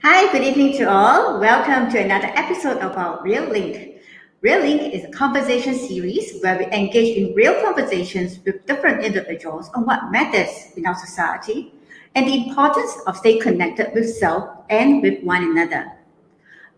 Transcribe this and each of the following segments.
Hi, good evening to all. Welcome to another episode of our REALink. REALink is a conversation series where we engage in real conversations with different individuals on what matters in our society and the importance of staying connected with self and with one another.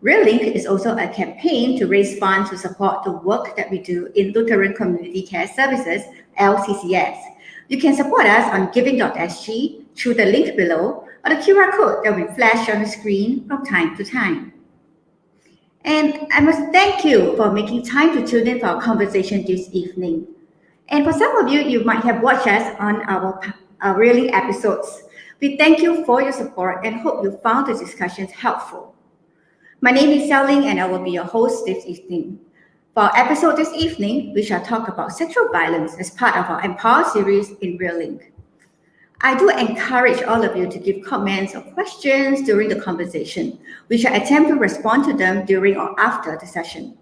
REALink is also a campaign to raise funds to support the work that we do in Lutheran Community Care Services, LCCS. You can support us on giving.sg through the link below or the QR code that will flash on the screen from time to time. And I must thank you for making time to tune in for our conversation this evening. And for some of you, you might have watched us on our REALink episodes. We thank you for your support and hope you found the discussions helpful. My name is Xiaoling and I will be your host this evening. For our episode this evening, we shall talk about sexual violence as part of our Empower series in REALink. I do encourage all of you to give comments or questions during the conversation. We shall attempt to respond to them during or after the session.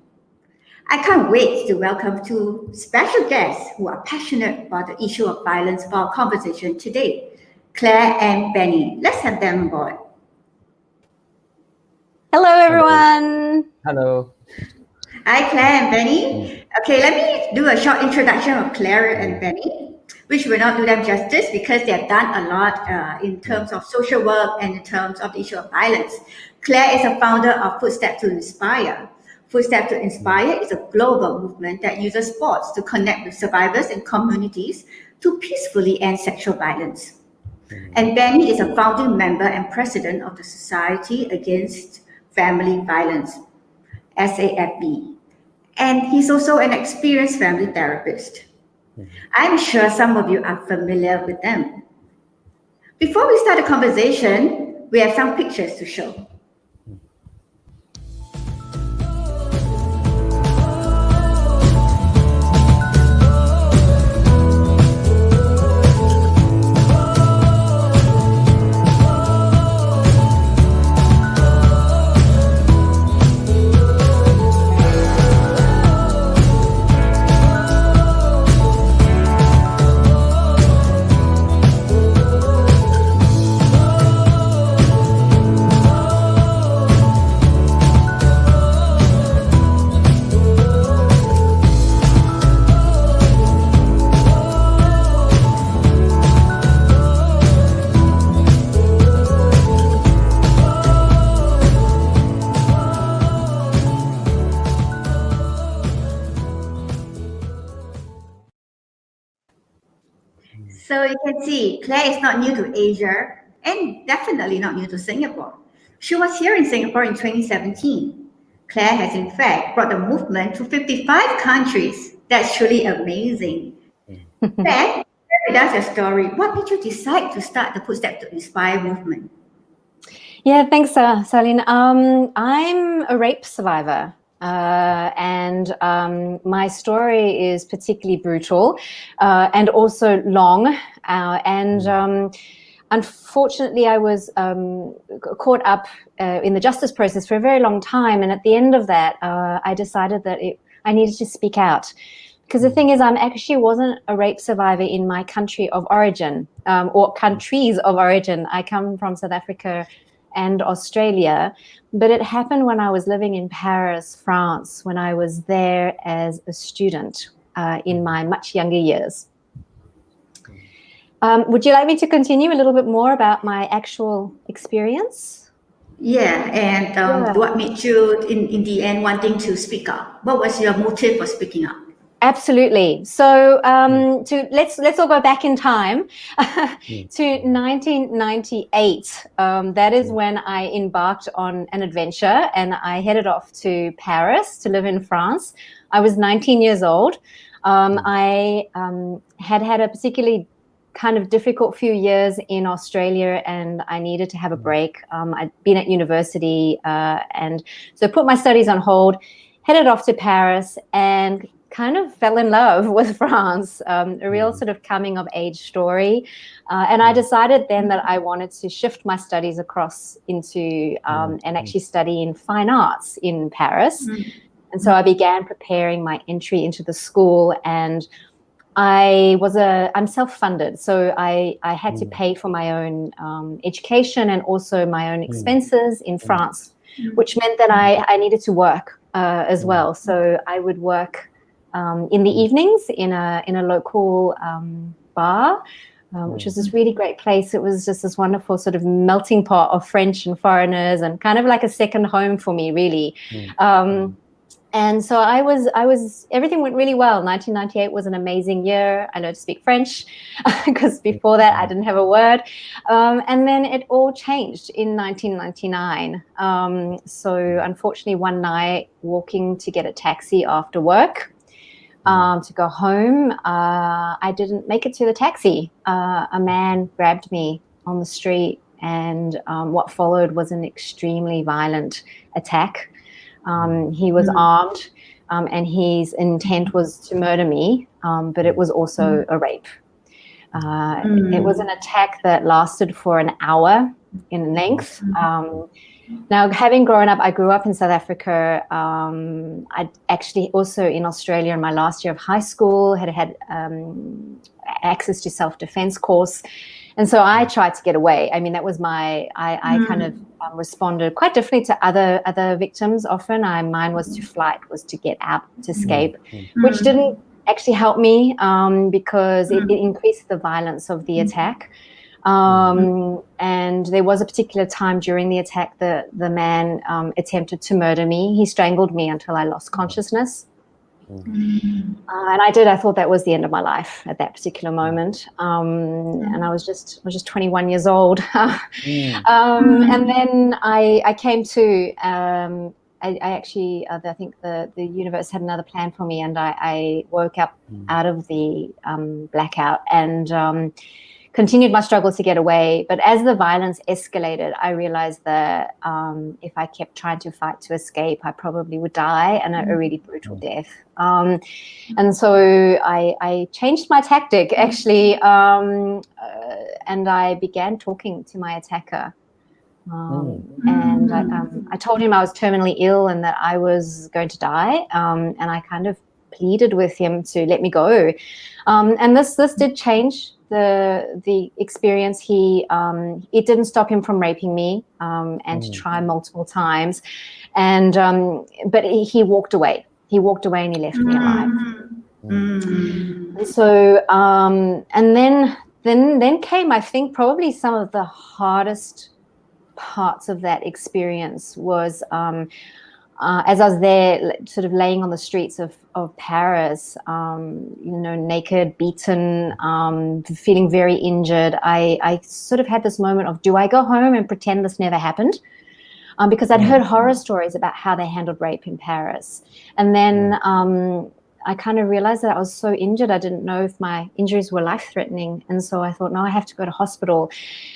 I can't wait to welcome two special guests who are passionate about the issue of violence for our conversation today, Claire and Benny. Let's have them on board. Hello, everyone. Hello. Hi, Claire and Benny. Okay, let me do a short introduction of Claire and Benny, which will not do them justice because they have done a lot in terms of social work and in terms of the issue of violence. Claire is a founder of Footsteps to Inspire. Footsteps to Inspire is a global movement that uses sports to connect with survivors and communities to peacefully end sexual violence. And Benny is a founding member and president of the Society Against Family Violence, SAFV. And he's also an experienced family therapist. I'm sure some of you are familiar with them. Before we start the conversation, we have some pictures to show. So you can see Claire is not new to Asia and definitely not new to Singapore. She was here in Singapore in 2017. Claire has in fact brought the movement to 55 countries. That's truly amazing. Claire, share with us your story. What made you decide to start the Footsteps to Inspire movement? Yeah, thanks, Salin. I'm a rape survivor. And my story is particularly brutal and also long. Unfortunately, I was caught up in the justice process for a very long time. And at the end of that, I decided that I needed to speak out. Because the thing is, I actually wasn't a rape survivor in my country of origin or countries of origin. I come from South Africa and Australia, but it happened when I was living in Paris, France, when I was there as a student in my much younger years. Would you like me to continue a little bit more about my actual experience? Yeah, and what made you, in the end, wanting to speak up? What was your motive for speaking up? Absolutely. So let's all go back in time to 1998. That is when I embarked on an adventure and I headed off to Paris to live in France. I was 19 years old. I had a particularly kind of difficult few years in Australia and I needed to have a break. I'd been at university and so put my studies on hold, headed off to Paris and kind of fell in love with France, a real sort of coming of age story. And I decided then that I wanted to shift my studies across into and actually study in fine arts in Paris. And so I began preparing my entry into the school and I'm self-funded, so I had to pay for my own education and also my own expenses in France, which meant that I needed to work as well. So I would work in the evenings in a local bar, which was this really great place. It was just this wonderful sort of melting pot of French and foreigners, and kind of like a second home for me, really. And so everything went really well. 1998 was an amazing year. I learned to speak French because before that I didn't have a word. And then it all changed in 1999. So unfortunately, one night walking to get a taxi after work to go home, I didn't make it to the taxi. A man grabbed me on the street, and what followed was an extremely violent attack. He was armed, and his intent was to murder me, but it was also a rape. It was an attack that lasted for an hour in length. Now, having grown up, I grew up in South Africa. I'd actually also in Australia in my last year of high school had access to self-defense course. And so I tried to get away. I mean, that was I kind of responded quite differently to other victims. Often mine was to flight, was to get out, to escape, which didn't actually help me because it increased the violence of the attack. And there was a particular time during the attack that the man attempted to murder me. He strangled me until I lost consciousness. And I thought that was the end of my life at that particular moment. And I was just 21 years old. And then I came to, I actually, I think the universe had another plan for me, and I woke up out of the blackout and continued my struggle to get away. But as the violence escalated, I realized that if I kept trying to fight to escape, I probably would die, and a really brutal death. And so I changed my tactic, actually, and I began talking to my attacker. And I told him I was terminally ill and that I was going to die. And I kind of pleaded with him to let me go. And this did change the experience. It didn't stop him from raping me and to try multiple times. And but he walked away. He walked away and he left me alive. So and then came, I think, probably some of the hardest parts of that experience was as I was there, sort of laying on the streets of Paris, naked, beaten, feeling very injured. I sort of had this moment of, do I go home and pretend this never happened? Because I'd heard horror stories about how they handled rape in Paris. And then I kind of realized that I was so injured, I didn't know if my injuries were life-threatening. And so I thought, no, I have to go to hospital.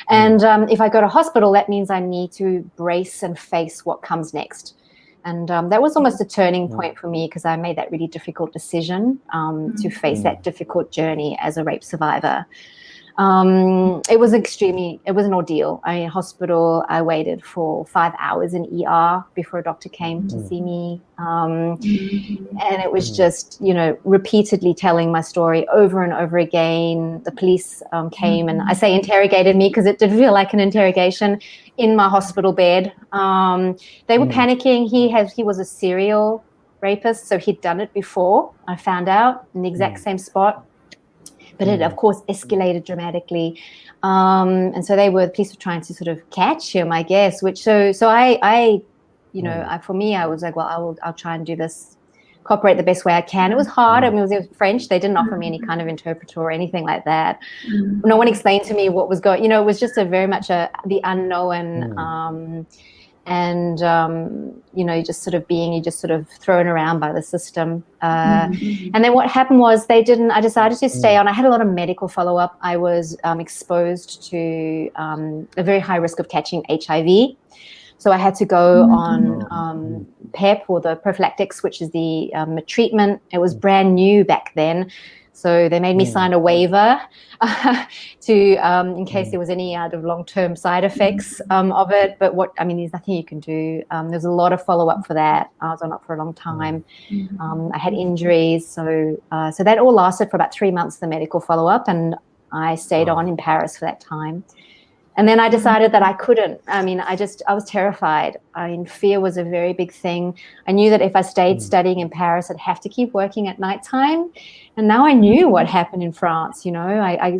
And if I go to hospital, that means I need to brace and face what comes next. And that was almost a turning point for me, because I made that really difficult decision to face that difficult journey as a rape survivor. It was an ordeal. I mean, hospital, I waited for 5 hours in ER before a doctor came to see me. And it was just, repeatedly telling my story over and over again. The police came and I say interrogated me because it did feel like an interrogation in my hospital bed. They were panicking. He was a serial rapist, so he'd done it before. I found out in the exact same spot. But it, of course, escalated dramatically. And so the police were trying to sort of catch him, I guess, which, so I for me, I was like, well, I'll try and do this, cooperate the best way I can. It was hard. I mean, it was French. They didn't offer me any kind of interpreter or anything like that. No one explained to me what was going, it was just very much the unknown, and you're just sort of thrown around by the system. And then what happened was I decided to stay on. I had a lot of medical follow-up. I was exposed to a very high risk of catching HIV. So I had to go on PEP, or the prophylactics, which is the treatment. It was brand new back then. So they made me sign a waiver to in case there was any long-term side effects of it. But there's nothing you can do. There's a lot of follow-up for that. I was on it for a long time. I had injuries, so that all lasted for about 3 months, the medical follow-up, and I stayed on in Paris for that time. And then I decided that I couldn't. I was terrified. Fear was a very big thing. I knew that if I stayed studying in Paris, I'd have to keep working at nighttime. And now I knew what happened in France. I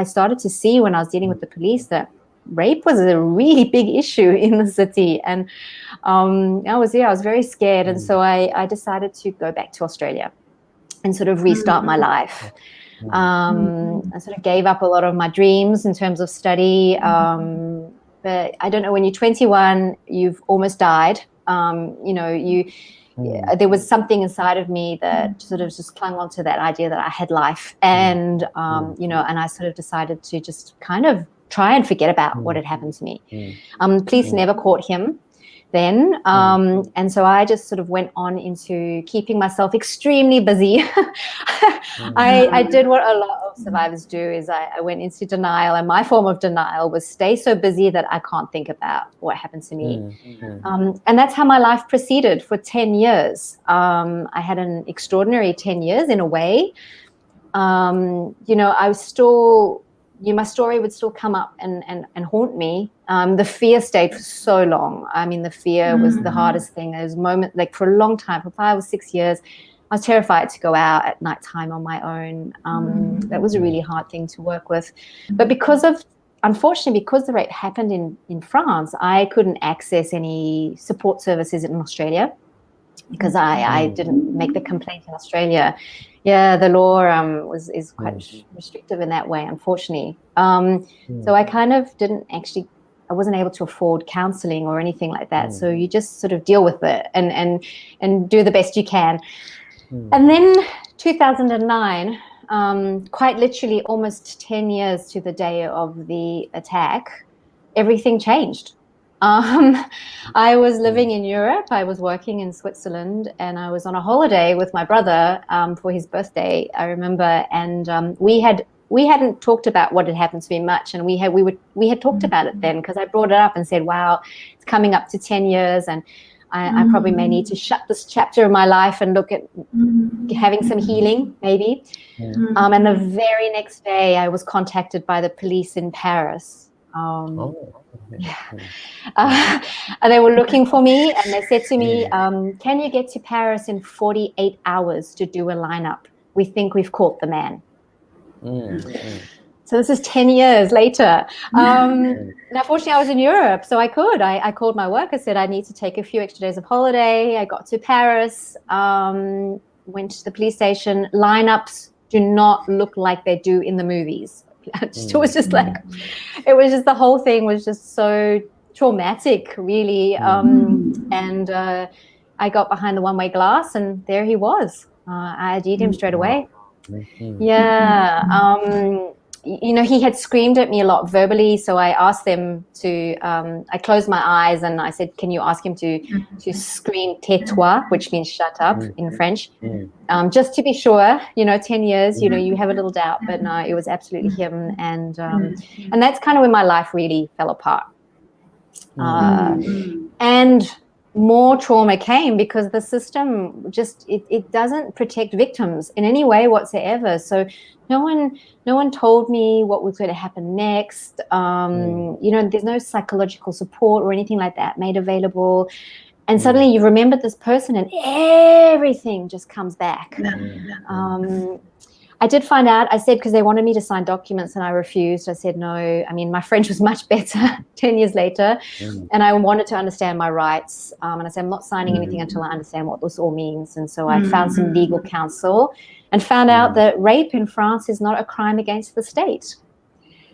started to see when I was dealing with the police that rape was a really big issue in the city. And I was very scared. And so I decided to go back to Australia and sort of restart my life. I sort of gave up a lot of my dreams in terms of study. But I don't know, when you're 21, you've almost died. There was something inside of me that sort of just clung onto that idea that I had life. And, and I sort of decided to just kind of try and forget about what had happened to me. Police never caught him then. And so I just sort of went on into keeping myself extremely busy. I did what a lot of survivors do, is I went into denial, and my form of denial was stay so busy that I can't think about what happened to me. And that's how my life proceeded for 10 years. I had an extraordinary 10 years in a way. I was still... my story would still come up and haunt me. The fear stayed for so long. The fear was the hardest thing. There was a moment, like for a long time, for 5 or 6 years, I was terrified to go out at nighttime on my own. That was a really hard thing to work with. But unfortunately, because the rape happened in France, I couldn't access any support services in Australia because I didn't make the complaint in Australia. Yeah, the law is quite restrictive in that way, unfortunately. So I kind of I wasn't able to afford counselling or anything like that. So you just sort of deal with it and do the best you can. And then 2009, quite literally almost 10 years to the day of the attack, everything changed. I was living in Europe. I was working in Switzerland, and I was on a holiday with my brother for his birthday, I remember. And we hadn't talked about what had happened to me much, and we had talked about it then, because I brought it up and said, "Wow, it's coming up to 10 years, and I probably may need to shut this chapter of my life and look at having some healing, maybe." And the very next day, I was contacted by the police in Paris. And they were looking for me, and they said to me, "Can you get to Paris in 48 hours to do a lineup? We think we've caught the man." So this is 10 years later. Now, fortunately, I was in Europe, so I could. I called my work. I said, I need to take a few extra days of holiday. I got to Paris, went to the police station. Lineups do not look like they do in the movies. It was just the whole thing was just so traumatic, really. And I got behind the one-way glass, and there he was. I ID'd him straight away. He had screamed at me a lot verbally, so I asked them to, I closed my eyes and I said, "Can you ask him to scream tais-toi," which means shut up in French, just to be sure. 10 years, you have a little doubt, but no, it was absolutely him. And that's kind of when my life really fell apart. And more trauma came because the system just it doesn't protect victims in any way whatsoever. So no one told me what was going to happen next. There's no psychological support or anything like that made available. And suddenly you remember this person and everything just comes back. I did find out, I said, because they wanted me to sign documents and I refused. I said no. My French was much better 10 years later, and I wanted to understand my rights. And I said, I'm not signing anything until I understand what this all means. And so I found some legal counsel and found out that rape in France is not a crime against the state.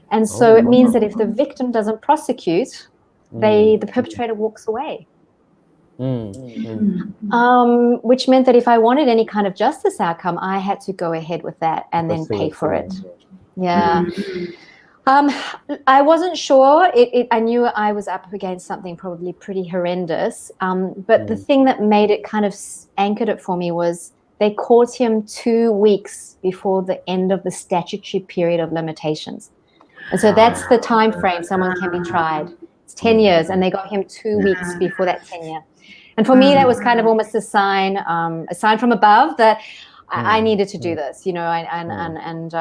And so it means that if the victim doesn't prosecute, the perpetrator walks away. Which meant that if I wanted any kind of justice outcome, I had to go ahead with that and then pay for it. I wasn't sure. I knew I was up against something probably pretty horrendous. But the thing that made it kind of anchored it for me was they caught him 2 weeks before the end of the statutory period of limitations. And so that's the time frame someone can be tried. It's 10 years, and they got him 2 weeks before that tenure. And for me, that was kind of almost a sign from above that I needed to do this, and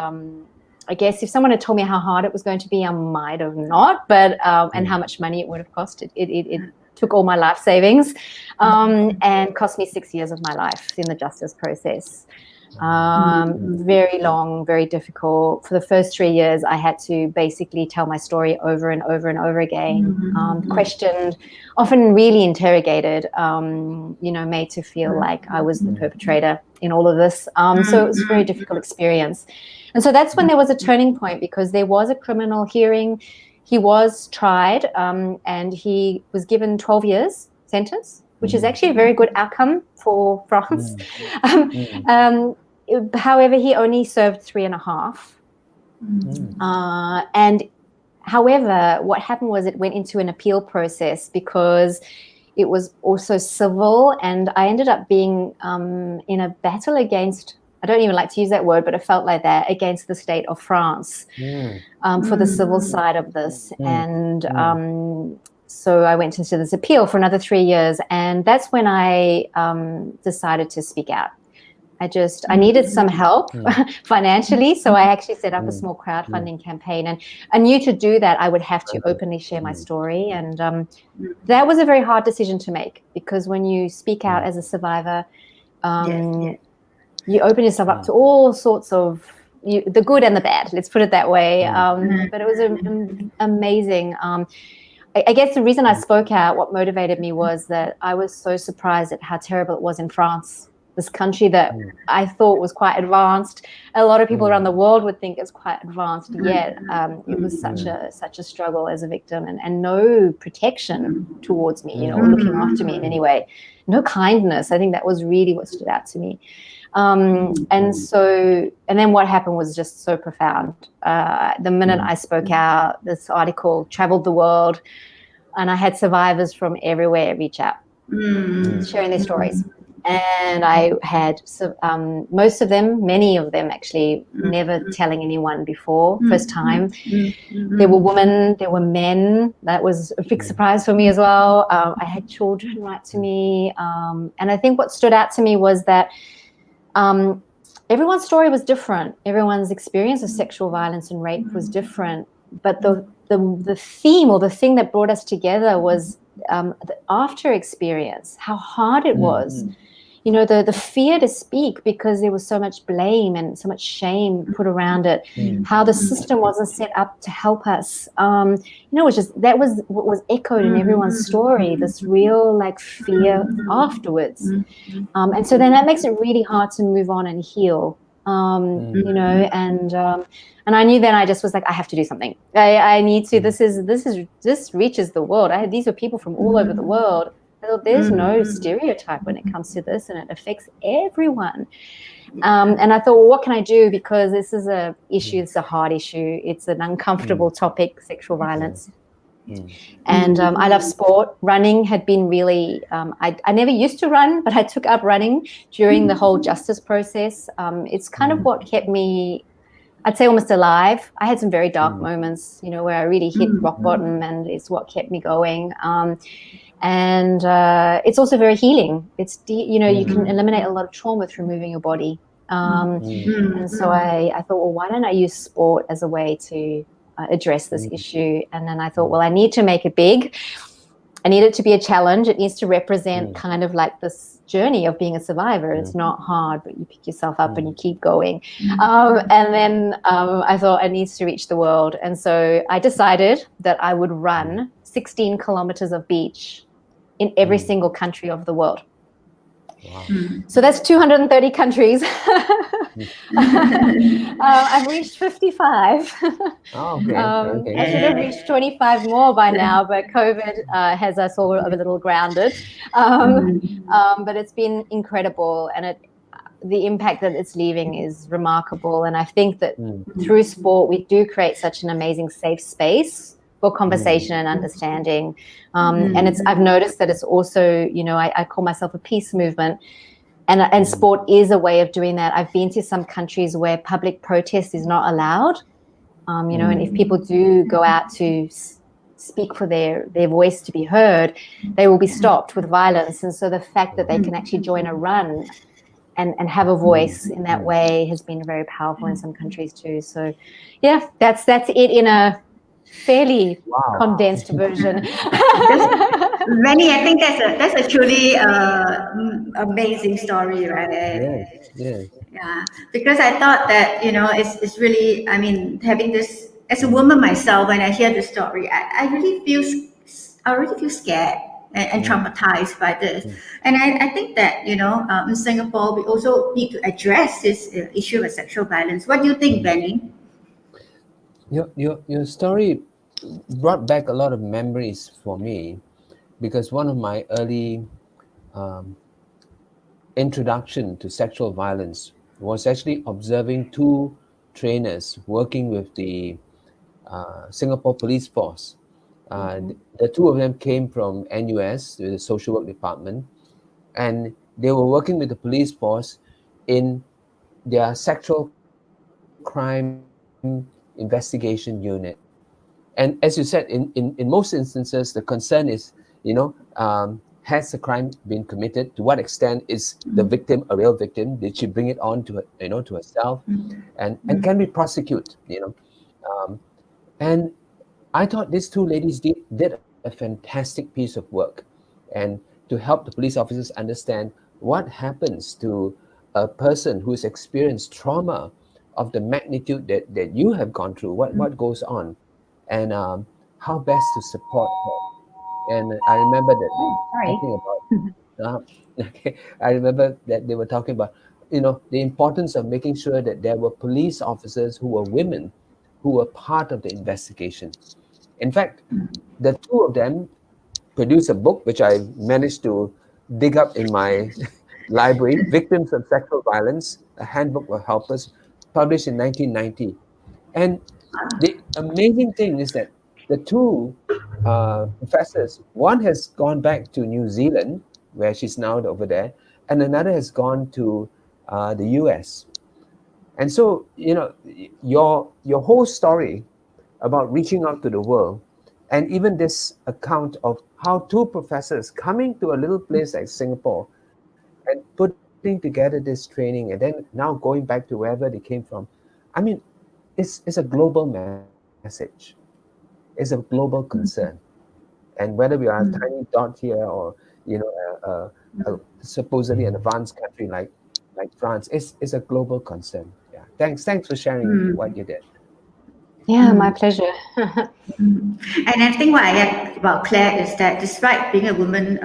I guess if someone had told me how hard it was going to be, I might have not, but and how much money it would have cost. It took all my life savings and cost me 6 years of my life in the justice process. Very long, very difficult. For the first 3 years, I had to basically tell my story over and over and over again, questioned, often really interrogated, made to feel like I was the perpetrator in all of this. So it was a very difficult experience. And so that's when there was a turning point, because there was a criminal hearing. He was tried and he was given 12 years sentence, which is actually a very good outcome for France. However, he only served 3.5. And however, what happened was it went into an appeal process, because it was also civil, and I ended up being in a battle against, I don't even like to use that word, but it felt like that, against the state of France for the civil side of this. And so I went into this appeal for another 3 years, and that's when I decided to speak out. I needed some help financially, so I actually set up a small crowdfunding campaign, and I knew to do that I would have to openly share my story. And that was a very hard decision to make, because when you speak out as a survivor, you open yourself up to all sorts of the good and the bad, let's put it that way. But it was amazing. I guess the reason I spoke out, what motivated me, was that I was so surprised at how terrible it was in France, this country that I thought was quite advanced. A lot of people around the world would think it's quite advanced, yet it was such a struggle as a victim, and no protection towards me, or looking after me in any way. No kindness. I think that was really what stood out to me. And then what happened was just so profound. The minute I spoke out, this article traveled the world, and I had survivors from everywhere reach out, sharing their stories. And I had most of them, many of them actually, never telling anyone before, first time. There were women, there were men. That was a big surprise for me as well. I had children write to me. And I think what stood out to me was that everyone's story was different. Everyone's experience of sexual violence and rape was different. But the theme, or the thing that brought us together, was the after experience, how hard it was. The fear to speak, because there was so much blame and so much shame put around it, how the system wasn't set up to help us. That was what was echoed in everyone's story, this real fear afterwards. And so then that makes it really hard to move on and heal. And I knew then I just was like, I have to do something. I need to, this reaches the world. These are people from all over the world. There's no stereotype when it comes to this, and it affects everyone. And I thought, well, what can I do? Because this is a issue, it's a hard issue. It's an uncomfortable topic, sexual violence. And I love sport. Running had been really, I never used to run, but I took up running during the whole justice process. It's kind of what kept me, I'd say, almost alive. I had some very dark moments, where I really hit rock bottom, and it's what kept me going. And it's also very healing. It's, you can eliminate a lot of trauma through moving your body. And so I thought, well, why don't I use sport as a way to address this issue? And then I thought, well, I need to make it big. I need it to be a challenge. It needs to represent kind of like this journey of being a survivor. It's not hard, but you pick yourself up and you keep going. And then I thought it needs to reach the world. And so I decided that I would run 16 kilometers of beach in every single country of the world. Wow. So that's 230 countries. I've reached 55. Okay. I should have reached 25 more by now, but COVID has us all a little grounded. But it's been incredible, and the impact that it's leaving is remarkable. And I think that through sport, we do create such an amazing safe space for conversation and understanding. And I've noticed that it's also, I call myself a peace movement. And sport is a way of doing that. I've been to some countries where public protest is not allowed, and if people do go out to speak for their voice to be heard, they will be stopped with violence. And so the fact that they can actually join a run and have a voice in that way has been very powerful in some countries too. So yeah, that's it in a fairly condensed version. Rennie, I think that's a truly amazing story, right? Yes. Yeah, because I thought that it's really, I mean, having this as a woman myself, when I hear the story, I really feel scared and traumatized by this. And I think that in Singapore we also need to address this issue of sexual violence. What do you think, Benny? Your story brought back a lot of memories for me, because one of my early introduction to sexual violence was actually observing two trainers working with the Singapore Police Force. The two of them came from NUS, the social work department, and they were working with the police force in their sexual crime investigation unit. And as you said, in most instances, the concern is, has the crime been committed? To what extent is the victim a real victim? Did she bring it on to to herself? And can we prosecute? And I thought these two ladies did a fantastic piece of work, and to help the police officers understand what happens to a person who's experienced trauma of the magnitude that you have gone through, what goes on, and how best to support her. And I remember that talking about I remember that they were talking about the importance of making sure that there were police officers who were women, who were part of the investigation. In fact, the two of them produced a book which I managed to dig up in my library, Victims of Sexual Violence, a Handbook for Helpers, published in 1990. And the amazing thing is that the two professors, one has gone back to New Zealand, where she's now over there, and another has gone to the US. And so, your whole story about reaching out to the world, and even this account of how two professors coming to a little place like Singapore and putting together this training, and then now going back to wherever they came from. I mean, it's a global message. It's a global concern. And whether we are a tiny dot here or supposedly an advanced country like France, it's a global concern. Yeah. Thanks for sharing what you did. Yeah, my pleasure. And I think what I like about Claire is that despite being a woman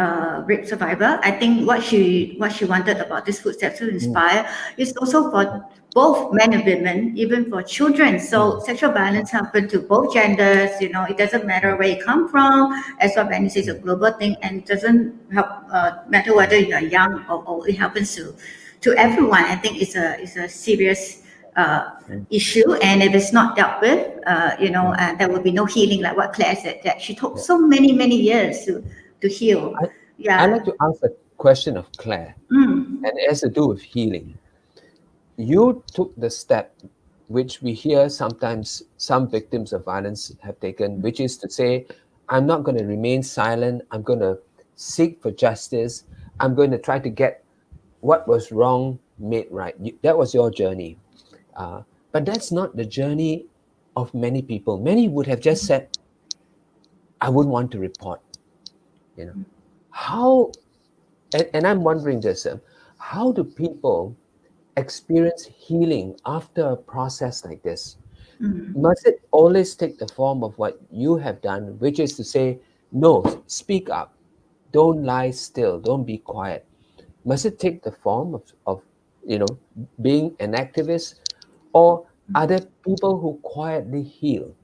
rape survivor, I think what she wanted about this footsteps to inspire is also for both men and women, even for children. So sexual violence happens to both genders. It doesn't matter where you come from. As what Benny says, it's a global thing, and it doesn't matter whether you are young or old. It happens to everyone. I think it's a serious issue, and if it's not dealt with, there will be no healing, like what Claire said, that she took so many years to heal. I'd like to ask a question of Claire, and it has to do with healing. You took the step which we hear sometimes some victims of violence have taken, which is to say, I'm not going to remain silent. I'm going to seek for justice. I'm going to try to get what was wrong made right. That was your journey. But that's not the journey of many people. Many would have just said, I wouldn't want to report. How, and I'm wondering this, how do people experience healing after a process like this? Must it always take the form of what you have done, which is to say, no, speak up, don't lie still, don't be quiet? Must it take the form of being an activist, or are there people who quietly heal?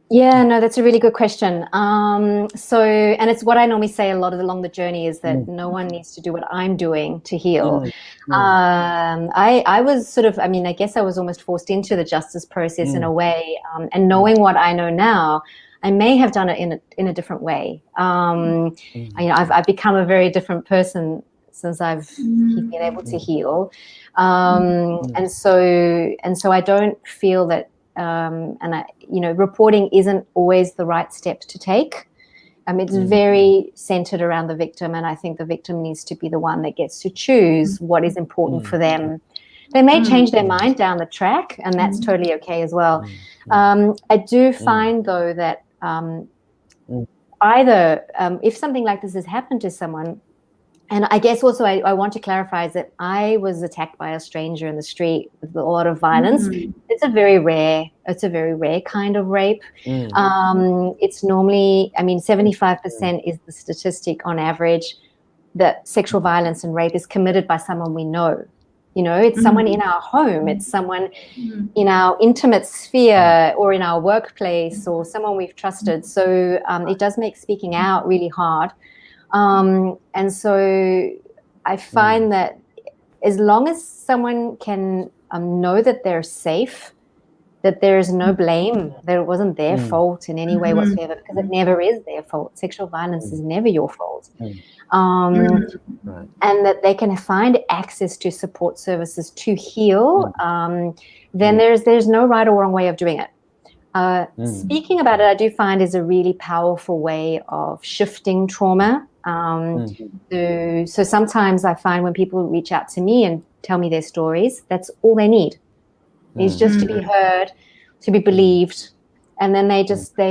Yeah, no, that's a really good question. And it's what I normally say a lot along the journey is that no one needs to do what I'm doing to heal. I was sort of, I guess I was almost forced into the justice process in a way, and knowing what I know now, I may have done it in a different way. I've become a very different person since he's been able to heal. And so I don't feel that, reporting isn't always the right step to take. It's very centered around the victim, and I think the victim needs to be the one that gets to choose what is important for them. They may change their mind down the track, and that's totally okay as well. I do find, though, that either if something like this has happened to someone, and I guess also I want to clarify is that I was attacked by a stranger in the street with a lot of violence. It's a very rare kind of rape. It's normally, 75% is the statistic on average that sexual violence and rape is committed by someone we know. It's someone in our home, it's someone in our intimate sphere or in our workplace or someone we've trusted. So it does make speaking out really hard. And so I find that as long as someone can know that they're safe, that there is no blame, that it wasn't their fault in any way whatsoever, because it never is their fault. Sexual violence is never your fault. And that they can find access to support services to heal, then there's no right or wrong way of doing it. Speaking about it, I do find is a really powerful way of shifting trauma. So sometimes I find when people reach out to me and tell me their stories, that's all they need is just to be heard, to be believed, and then they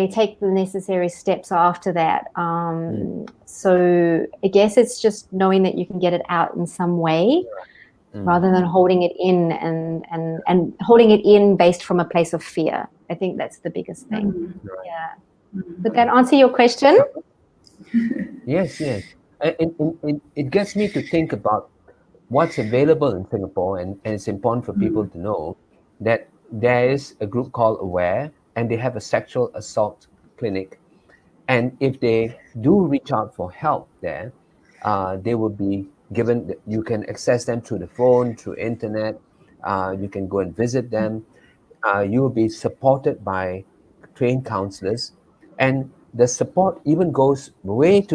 take the necessary steps after that. So I guess it's just knowing that you can get it out in some way rather than holding it in and holding it in based from a place of fear. I think that's the biggest thing. Yeah. Would that answer your question? Yes. It gets me to think about what's available in Singapore, and it's important for people to know that there is a group called AWARE, and they have a sexual assault clinic. And if they do reach out for help there, they will be given, you can access them through the phone, through internet, you can go and visit them. You will be supported by trained counselors, and the support even goes way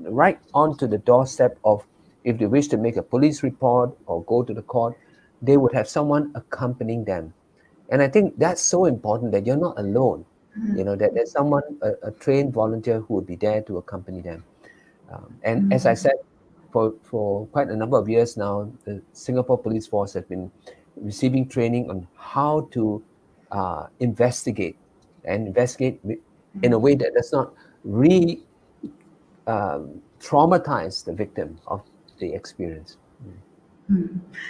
right onto the doorstep of, if they wish to make a police report or go to the court, they would have someone accompanying them. And I think that's so important, that you're not alone, that there's someone, a trained volunteer who would be there to accompany them. And as I said, for quite a number of years now, the Singapore Police Force has been receiving training on how to investigate in a way that does not traumatize the victim of the experience.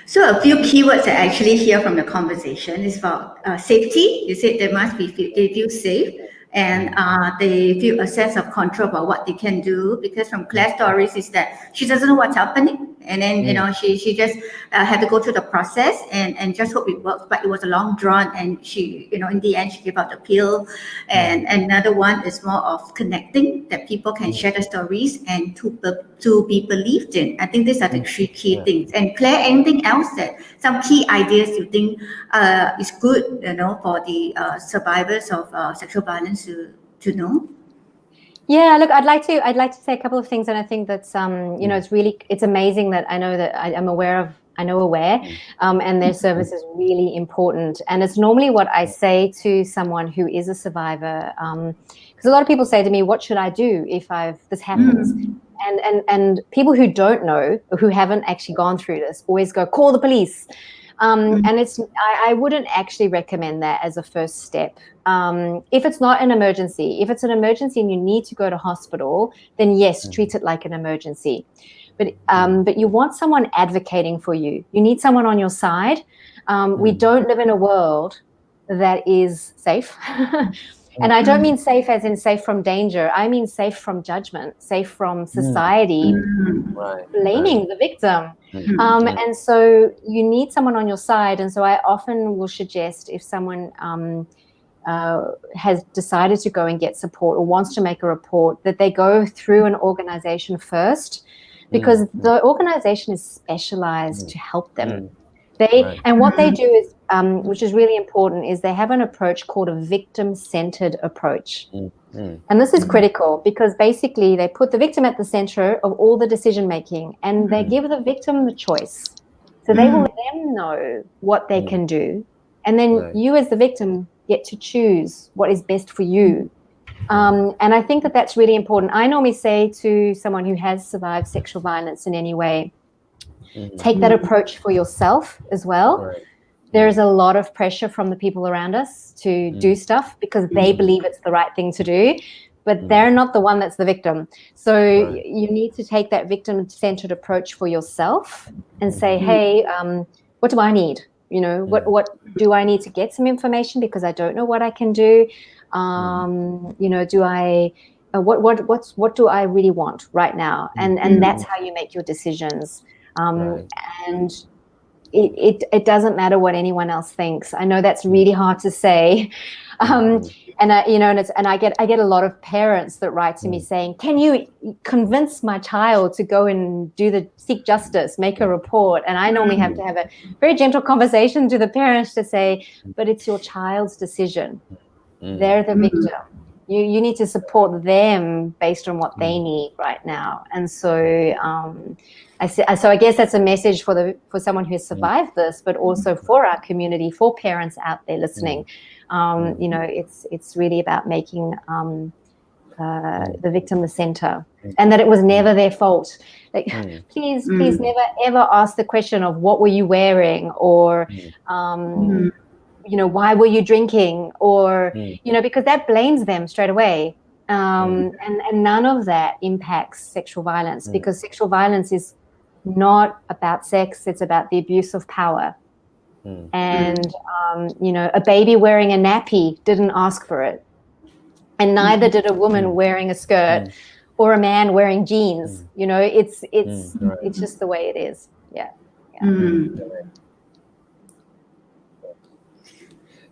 So a few keywords I actually hear from the conversation is about safety. You said they feel safe, and they feel a sense of control about what they can do, because from Claire's stories is that she doesn't know what's happening, and then she just had to go through the process and just hope it works, but it was a long drawn, and she in the end she gave out the pill. And another one is more of connecting, that people can share the stories and to be believed in. I think these are the three key things. And Claire, anything else, that some key ideas you think is good for the survivors of sexual violence to know? Yeah, look, I'd like to say a couple of things, and I think that's it's amazing that I know that I'm aware of. I know AWARE, and their service is really important. And it's normally what I say to someone who is a survivor, because a lot of people say to me, "What should I do if this happens?" And people who don't know, or who haven't actually gone through this, always go, "Call the police." And I wouldn't actually recommend that as a first step. If it's not an emergency, if it's an emergency and you need to go to hospital, then yes, treat it like an emergency. But you want someone advocating for you. You need someone on your side. We don't live in a world that is safe. And I don't mean safe as in safe from danger. I mean safe from judgment, safe from society blaming the victim. And so you need someone on your side. And so I often will suggest, if someone has decided to go and get support or wants to make a report, that they go through an organization first, because the organization is specialized to help them. And what they do is, which is really important, is they have an approach called a victim-centered approach. And this is critical because basically they put the victim at the center of all the decision-making, and they give the victim the choice. So they will let them know what they can do. And then you as the victim get to choose what is best for you. And I think that that's really important. I normally say to someone who has survived sexual violence in any way, take that approach for yourself as well. There is a lot of pressure from the people around us to do stuff because they believe it's the right thing to do, but they're not the one that's the victim. So you need to take that victim-centered approach for yourself and say, hey, what do I need? You know, what do I need to get some information because I don't know what I can do? You know, do I what do I really want right now? And that's how you make your decisions. And it doesn't matter what anyone else thinks. I know that's really hard to say. And I get a lot of parents that write to me saying, can you convince my child to go and seek justice, make a report? And I normally have to have a very gentle conversation to the parents to say, but it's your child's decision. They're the victim. You need to support them based on what they need right now. And so I guess that's a message for someone who has survived this, but also for our community, for parents out there listening. You know, it's really about making the victim the center, and that it was never their fault. Like, please never ever ask the question of what were you wearing, or you know, why were you drinking, or you know, because that blames them straight away. And none of that impacts sexual violence, because sexual violence is not about sex, it's about the abuse of power. And you know, a baby wearing a nappy didn't ask for it, and neither did a woman wearing a skirt or a man wearing jeans. You know, it's just the way it is.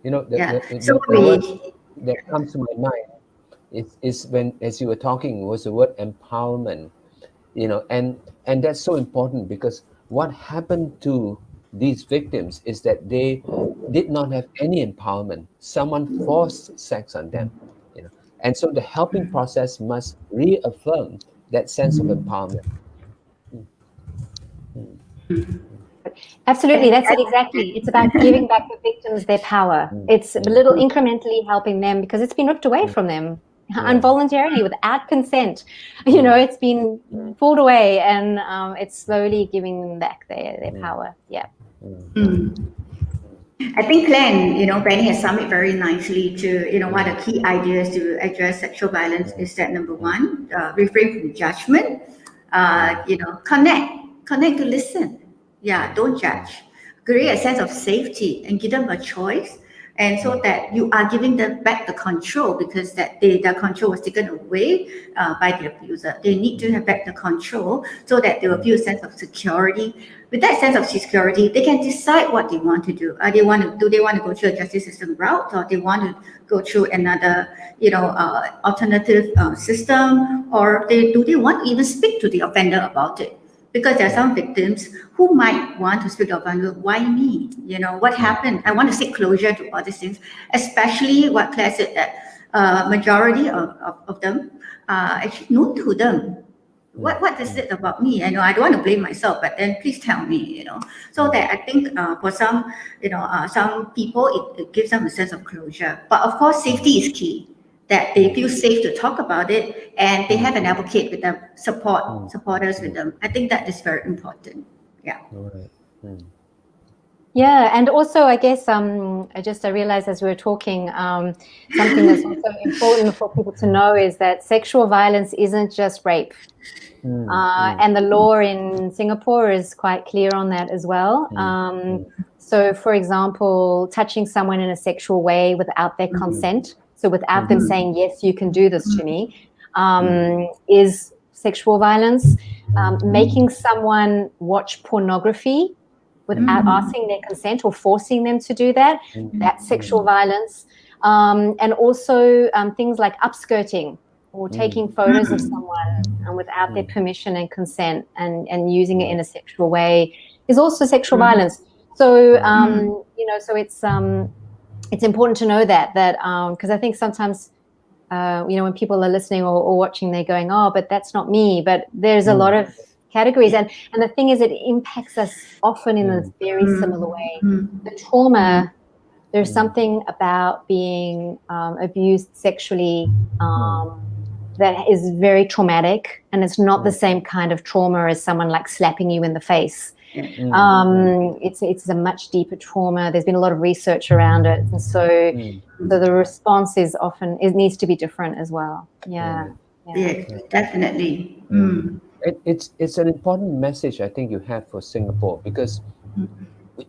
You know, the word that comes to my mind is when, as you were talking, was the word empowerment. You know, and that's so important, because what happened to these victims is that they did not have any empowerment. Someone forced sex on them, you know, and so the helping process must reaffirm that sense of empowerment. Absolutely, that's it exactly. It's about giving back the victims their power. It's a little incrementally helping them, because it's been ripped away from them involuntarily, without consent. You know, it's been pulled away, and it's slowly giving them back their power. I think Claire and Benny has summed it very nicely to one of the key ideas to address sexual violence is that number one, refrain from judgment. Connect to listen. Don't judge. Create a sense of safety and give them a choice, and so that you are giving them back the control, because that their control was taken away by the abuser. They need to have back the control so that they will feel a sense of security. With that sense of security, they can decide what they want to do. Do they want to go through a justice system route, or they want to go through another, alternative system, or do they want to even speak to the offender about it? Because there are some victims who might want to speak to the offender. Why me? What happened? I want to seek closure to all these things, especially what Claire said, that majority of them are actually known to them. What is it about me? I don't want to blame myself, but then please tell me, So that I think for some, some people, it gives them a sense of closure. But of course, safety is key, that they feel safe to talk about it, and they have an advocate with them, supporters with them. I think that is very important. Yeah, and also I guess I realized as we were talking, something that's also important for people to know is that sexual violence isn't just rape. And the law in Singapore is quite clear on that as well. So, for example, touching someone in a sexual way without their consent, so without them saying, yes, you can do this to me, is sexual violence. Making someone watch pornography without asking their consent or forcing them to do that, that's sexual violence. And also things like upskirting, or taking photos of someone without their permission and consent, and using it in a sexual way, is also sexual violence. So so it's important to know that because I think sometimes when people are listening or watching, they're going, oh, but that's not me. But there's a lot of categories, and the thing is, it impacts us often in a very similar way. The trauma. There's something about being abused sexually that is very traumatic, and it's not the same kind of trauma as someone like slapping you in the face. It's a much deeper trauma. There's been a lot of research around it, and so the response is often, it needs to be different as well. Yeah, definitely. It's an important message I think you have for Singapore, because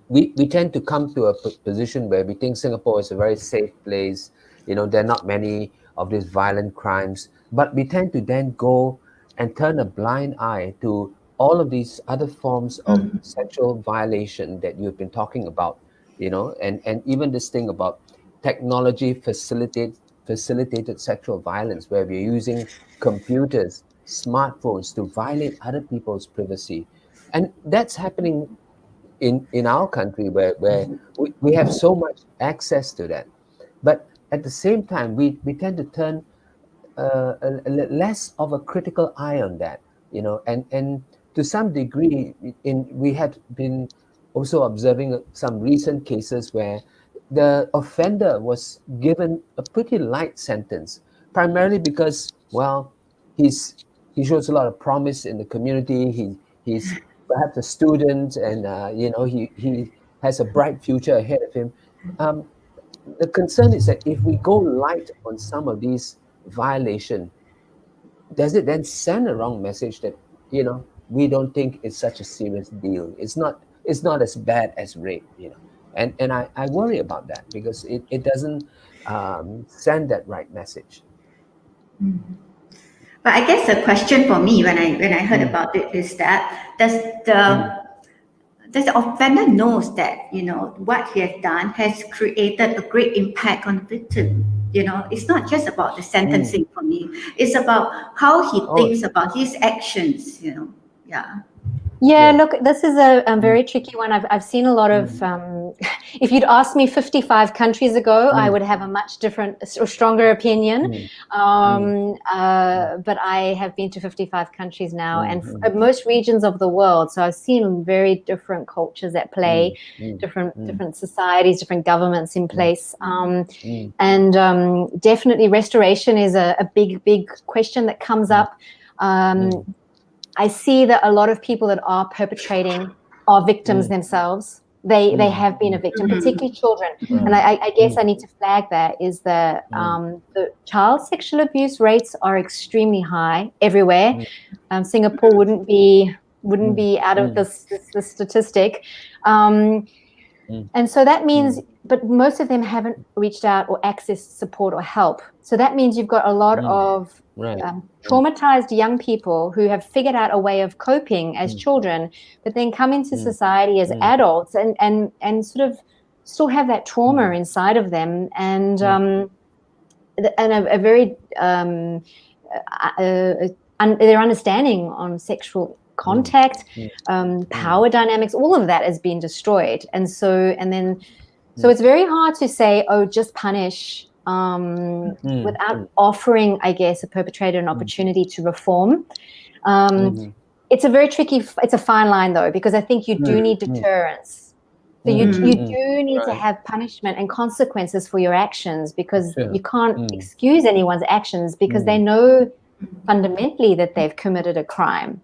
we tend to come to a position where we think Singapore is a very safe place. There are not many of these violent crimes, but we tend to then go and turn a blind eye to all of these other forms of sexual violation that you've been talking about, and even this thing about technology facilitated sexual violence, where we're using computers, smartphones to violate other people's privacy. And that's happening in our country, where we have so much access to that. But at the same time, we tend to turn less of a critical eye on that, and to some degree, we had been also observing some recent cases where the offender was given a pretty light sentence, primarily because, well, he shows a lot of promise in the community. He's perhaps a student, and he has a bright future ahead of him. The concern is that if we go light on some of these violations, does it then send a wrong message that we don't think it's such a serious deal? It's not as bad as rape, and I worry about that, because it doesn't send that right message. But I guess the question for me when I heard about it is that does the offender knows that what he has done has created a great impact on the victim. It's not just about the sentencing for me. It's about how he thinks about his actions. Yeah, look, this is a very tricky one. I've seen a lot of, if you'd asked me 55 countries ago, I would have a much different or stronger opinion. But I have been to 55 countries now, and most regions of the world. So I've seen very different cultures at play, different societies, different governments in place. And definitely restoration is a big question that comes up. I see that a lot of people that are perpetrating are victims themselves. They have been a victim, particularly children. And I guess I need to flag that is that the child sexual abuse rates are extremely high everywhere. Singapore wouldn't be out of this statistic. And so that means, but most of them haven't reached out or accessed support or help. So that means you've got a lot of traumatized young people who have figured out a way of coping as children, but then come into society as adults and sort of still have that trauma inside of them, and a very their understanding on sexual contact, power dynamics, all of that has been destroyed. And so it's very hard to say, oh, just punish without offering, I guess, a perpetrator an opportunity to reform. It's a very tricky, it's a fine line though, because I think you do need deterrence. So you do need to have punishment and consequences for your actions, because you can't excuse anyone's actions because they know fundamentally that they've committed a crime.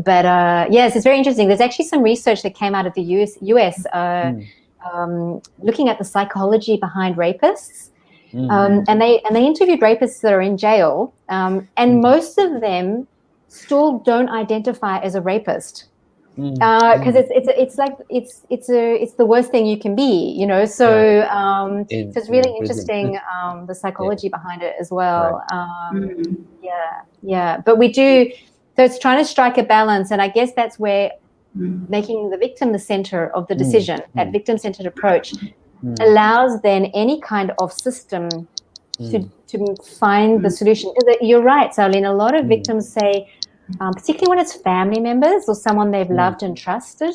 But yes, it's very interesting. There's actually some research that came out of the US looking at the psychology behind rapists. And they interviewed rapists that are in jail, and most of them still don't identify as a rapist, because it's the worst thing you can be, So so it's really interesting, the psychology behind it as well. But we do. So it's trying to strike a balance, and I guess that's where making the victim the center of the decision, that victim-centered approach, allows then any kind of system to find the solution. You're right, Saoline. A lot of victims say, particularly when it's family members or someone they've loved and trusted.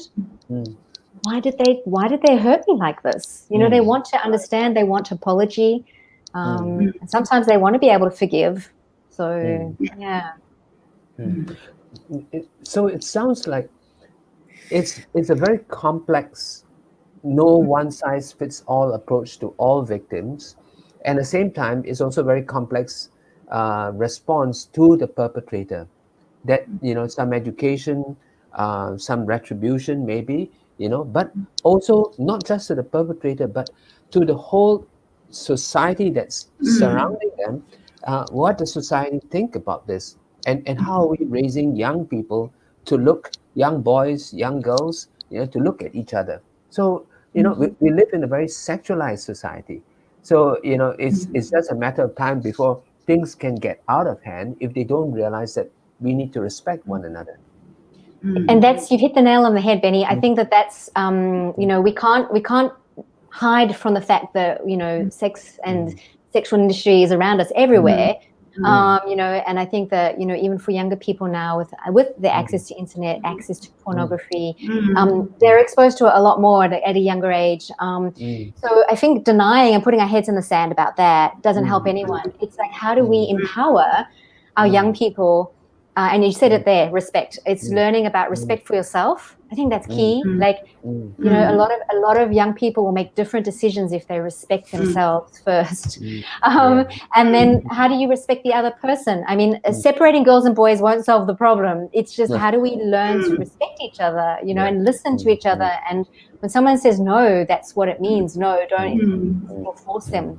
Why did they hurt me like this? They want to understand, they want apology, and sometimes they want to be able to forgive. So yeah. So it sounds like it's a very complex, no one size fits all approach to all victims, and at the same time it's also very complex response to the perpetrator, that some education, some retribution maybe, but also not just to the perpetrator but to the whole society that's surrounding them. What does society think about this, and how are we raising young people to look, young boys, young girls, to look at each other? So we live in a very sexualized society, so it's just a matter of time before things can get out of hand if they don't realize that we need to respect one another. And you've hit the nail on the head, Benny. I think that's we can't hide from the fact that sex and sexual industry is around us everywhere. And I think that even for younger people now with the access to internet, access to pornography, they're exposed to it a lot more at a younger age. So I think denying and putting our heads in the sand about that doesn't help anyone. It's like, how do we empower our young people? And you said it there, respect. It's learning about respect for yourself. I think that's key. Like, a lot of young people will make different decisions if they respect themselves first. And then how do you respect the other person? I mean, separating girls and boys won't solve the problem. It's just how do we learn to respect each other, and listen to each other. And when someone says no, that's what it means. No, don't force them.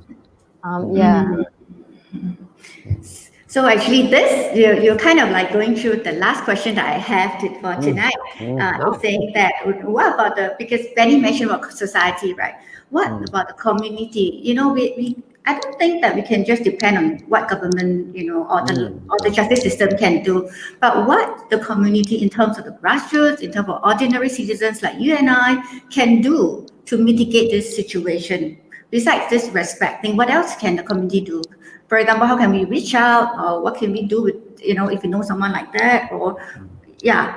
So actually, this you're kind of like going through the last question that I have for tonight. Saying that what about because Benny mentioned about society, right? What about the community? We I don't think that we can just depend on what government or the justice system can do, but what the community in terms of the grassroots, in terms of ordinary citizens like you and I can do to mitigate this situation. Besides this respect thing, what else can the community do? For example, how can we reach out, or what can we do with, if you know someone like that, or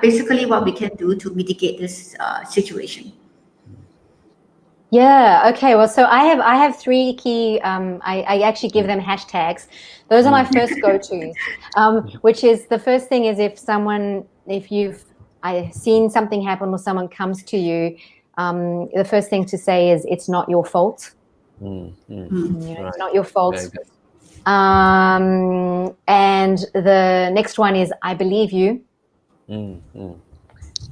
basically what we can do to mitigate this situation. Yeah. Okay. Well, so I have three key. I actually give them hashtags. Those are my first go-tos. Which is the first thing is if you've seen something happen or someone comes to you, the first thing to say is it's not your fault. It's not your fault. And the next one is I believe you.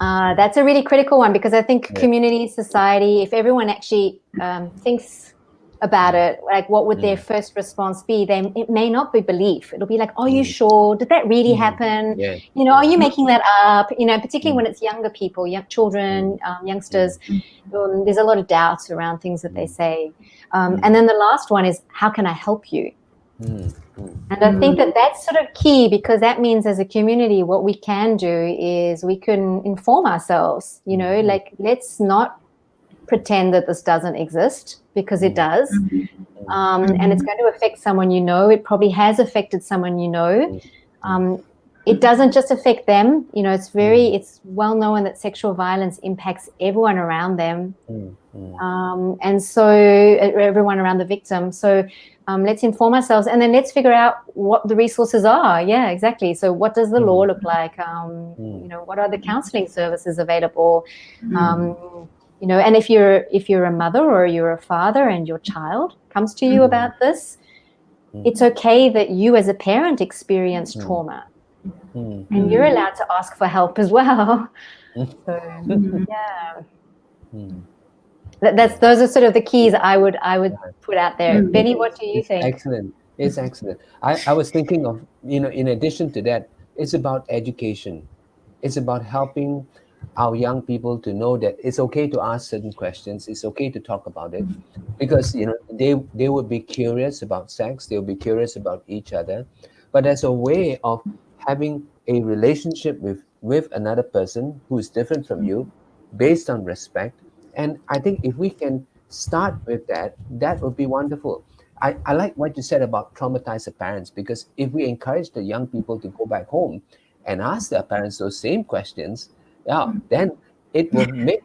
That's a really critical one because I think community, society, if everyone actually thinks about it, like what would their first response be? Then it may not be belief. It'll be like, are you sure? Did that really happen? Are you making that up? Particularly when it's younger people, young children, youngsters, there's a lot of doubt around things that they say. And then the last one is, how can I help you? And I think that's sort of key because that means as a community, what we can do is we can inform ourselves, like let's not pretend that this doesn't exist because it does. And it's going to affect someone it probably has affected someone it doesn't just affect them, it's well known that sexual violence impacts everyone around them. And so everyone around the victim. So let's inform ourselves and then let's figure out what the resources are. Yeah, exactly. So what does the law look like? What are the counseling services available? And if you're a mother or you're a father and your child comes to you about this, it's okay that you as a parent experience trauma. And you're allowed to ask for help as well. So, those are sort of the keys I would put out there. Benny, what do you think? Excellent. It's excellent. I was thinking of, in addition to that, it's about education. It's about helping our young people to know that it's okay to ask certain questions. It's okay to talk about it because, they would be curious about sex. They'll be curious about each other. But as a way of having a relationship with another person who is different from you based on respect. And I think if we can start with that would be wonderful. I like what you said about traumatize the parents, because if we encourage the young people to go back home and ask their parents those same questions, then it will make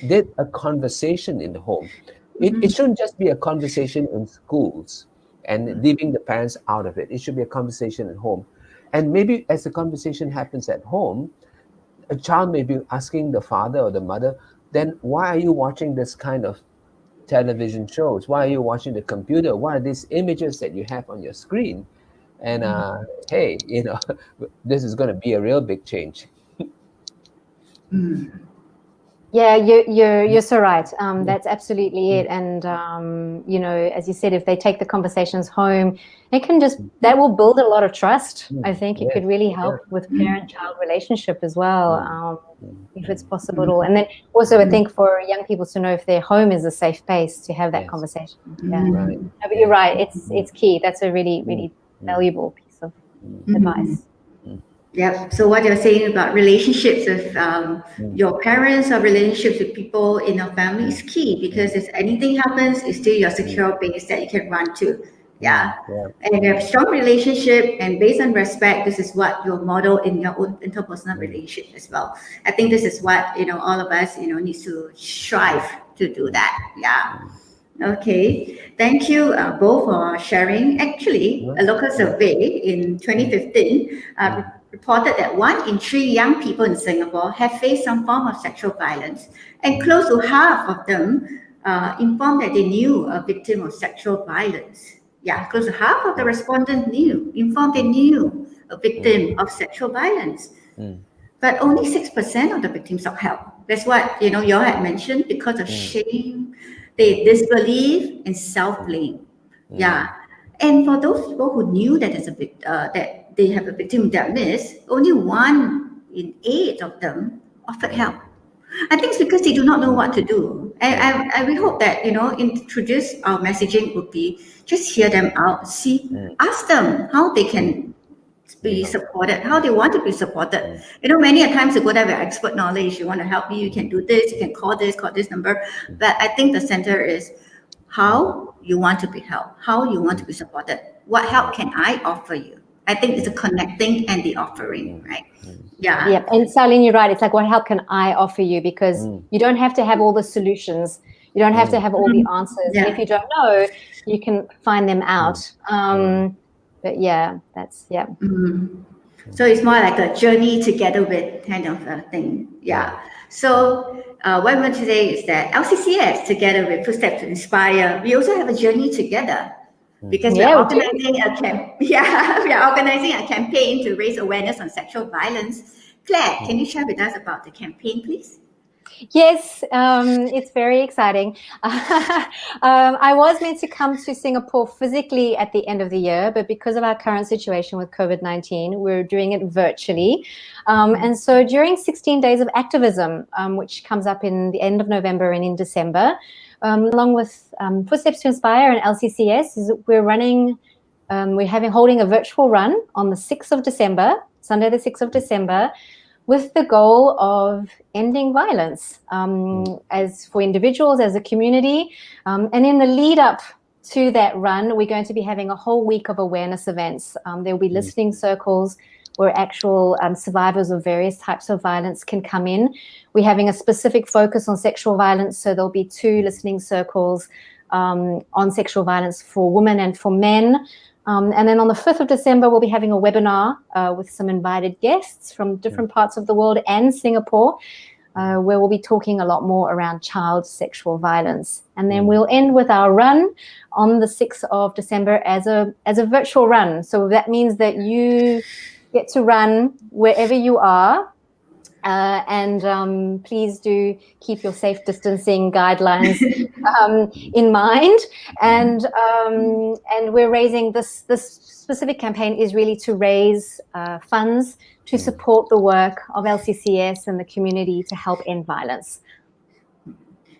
it a conversation in the home. It shouldn't just be a conversation in schools and leaving the parents out of it. It should be a conversation at home. And maybe as the conversation happens at home, a child may be asking the father or the mother, then why are you watching this kind of television shows? Why are you watching the computer? What are these images that you have on your screen? And hey, this is going to be a real big change. Yeah, you're so right. That's absolutely it. And as you said, if they take the conversations home, that will build a lot of trust. I think it could really help with parent-child relationship as well, if it's possible. And then also, I think for young people to know if their home is a safe place to have that conversation. Yeah, right. No, but you're right. It's key. That's a really, really valuable piece of advice. Yeah. So what you're saying about relationships with your parents or relationships with people in your family is key, because if anything happens, it's still your secure base that you can run to. Yeah. And you have strong relationship, and based on respect, this is what you model in your own interpersonal relationship as well. I think this is what all of us needs to strive to do that. Yeah. Okay, thank you both for sharing. Actually, a local survey in 2015 reported that 1 in 3 young people in Singapore have faced some form of sexual violence, and close to half of them informed that they knew a victim of sexual violence. Yeah, close to half of the respondents informed they knew a victim of sexual violence. But only 6% of the victims sought help. That's what you all had mentioned, because of shame, they disbelief, and self-blame. Yeah, and for those people who knew that that they have a victim in their midst, only 1 in 8 of them offered help. I think it's because they do not know what to do. And I hope that introduce our messaging would be just hear them out, ask them how they can be supported, how they want to be supported. Many a times you go there with expert knowledge, you want to help me, you can do this, you can call this number. But I think the center is how you want to be helped, how you want to be supported. What help can I offer you? I think it's a connecting and the offering, right? Yeah. Yeah. And Charlene, you're right. It's like, what help can I offer you? Because you don't have to have all the solutions. You don't have to have all the answers. Yeah. And if you don't know, you can find them out. But yeah, that's, yeah. So it's more like a journey together with kind of a thing. Yeah. So what I want to say is that LCCS, together with Footsteps to Inspire, we also have a journey together, because we are organizing we are organizing a campaign to raise awareness on sexual violence. Claire, can you share with us about the campaign, please? Yes, it's very exciting. I was meant to come to Singapore physically at the end of the year, but because of our current situation with COVID-19, we're doing it virtually. And so during 16 days of activism, which comes up in the end of November and in December, along with Footsteps to Inspire and LCCS, we're holding a virtual run on the 6th of December, Sunday the 6th of December, with the goal of ending violence as for individuals, as a community. And in the lead up to that run, we're going to be having a whole week of awareness events. There will be listening circles where actual survivors of various types of violence can come in. We're having a specific focus on sexual violence, so there'll be 2 listening circles on sexual violence for women and for men. And then on the 5th of December, we'll be having a webinar with some invited guests from different parts of the world and Singapore, where we'll be talking a lot more around child sexual violence. And then we'll end with our run on the 6th of December as a virtual run. So that means that you get to run wherever you are. And please do keep your safe distancing guidelines in mind. And we're raising this specific campaign is really to raise funds to support the work of LCCS and the community to help end violence.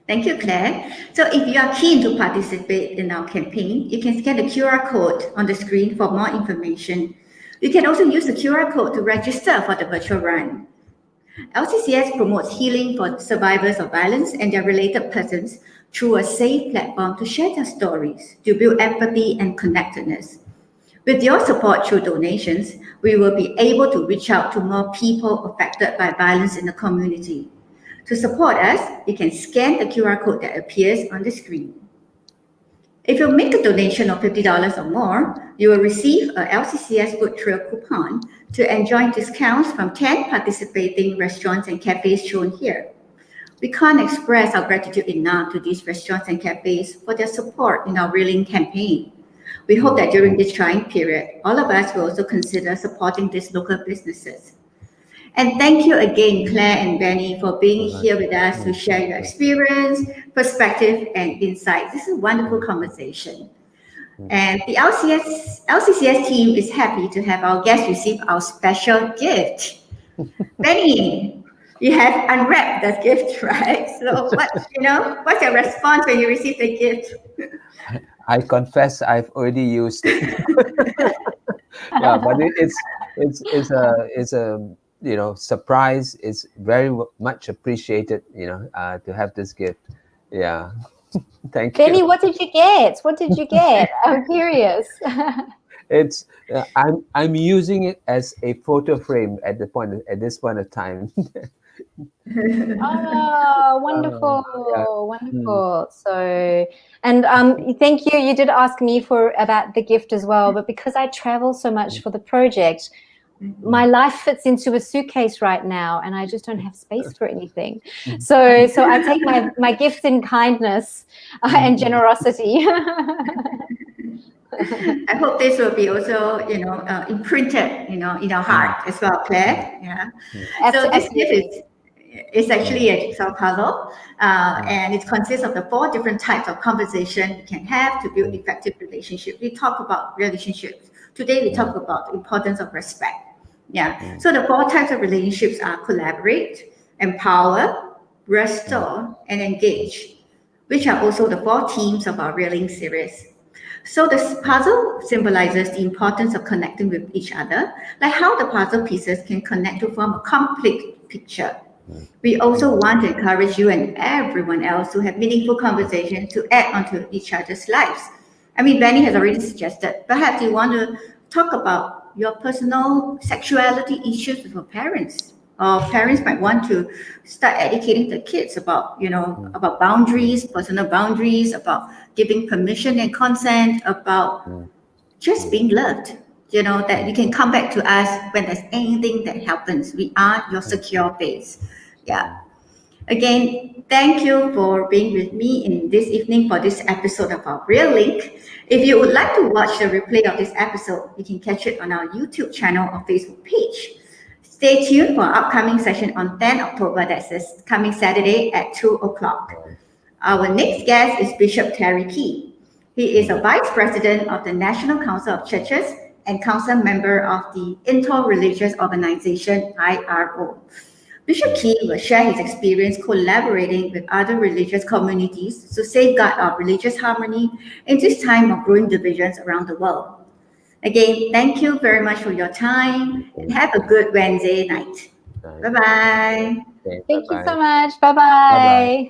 Thank you, Claire. So if you are keen to participate in our campaign, you can scan the QR code on the screen for more information. You can also use the QR code to register for the virtual run. LCCS promotes healing for survivors of violence and their related persons through a safe platform to share their stories, to build empathy and connectedness. With your support through donations, we will be able to reach out to more people affected by violence in the community. To support us, you can scan the QR code that appears on the screen. If you make a donation of $50 or more, you will receive a LCCS Food Trail coupon to enjoy discounts from 10 participating restaurants and cafes shown here. We can't express our gratitude enough to these restaurants and cafes for their support in our REALink campaign. We hope that during this trying period, all of us will also consider supporting these local businesses. And thank you again, Claire and Benny, for being here with us to share your experience, perspective, and insights. This is a wonderful conversation. And the LCCS team is happy to have our guests receive our special gift. Benny, you have unwrapped the gift, right? So what's your response when you receive the gift? I confess I've already used it. Yeah, but it's a surprise. It's very much appreciated, to have this gift. Yeah. Thank you. Benny, what did you get? What did you get? I'm curious. It's I'm using it as a photo frame at this point of time. Oh, wonderful, Yeah. wonderful. So, and thank you. You did ask me about the gift as well, but because I travel so much for the project, my life fits into a suitcase right now, and I just don't have space for anything. So I take my gifts in kindness and generosity. I hope this will be also, imprinted, in our heart as well, Claire. Yeah. So this gift is actually a jigsaw puzzle, and it consists of the 4 different types of conversation you can have to build effective relationships. We talk about relationships. Today, we talk about the importance of respect. Yeah. So the 4 types of relationships are collaborate, empower, restore, and engage, which are also the 4 themes of our REALink series. So this puzzle symbolizes the importance of connecting with each other, like how the puzzle pieces can connect to form a complete picture. We also want to encourage you and everyone else to have meaningful conversation to add onto each other's lives. I mean, Benny has already suggested, perhaps you want to talk about your personal sexuality issues with your parents. Or parents might want to start educating the kids about, about boundaries, personal boundaries, about giving permission and consent, about just being loved. That you can come back to us when there's anything that happens. We are your secure base. Yeah. Again, thank you for being with me in this evening for this episode of our REALink. If you would like to watch the replay of this episode, you can catch it on our YouTube channel or Facebook page. Stay tuned for our upcoming session on 10 October, that's this coming Saturday at 2 o'clock. Our next guest is Bishop Terry Key. He is a Vice President of the National Council of Churches and Council member of the Interreligious Organization, IRO. Bishop Key will share his experience collaborating with other religious communities to safeguard our religious harmony in this time of growing divisions around the world. Again, thank you very much for your time and have a good Wednesday night. Bye-bye. Okay, Thank you bye-bye. so much. Bye-bye.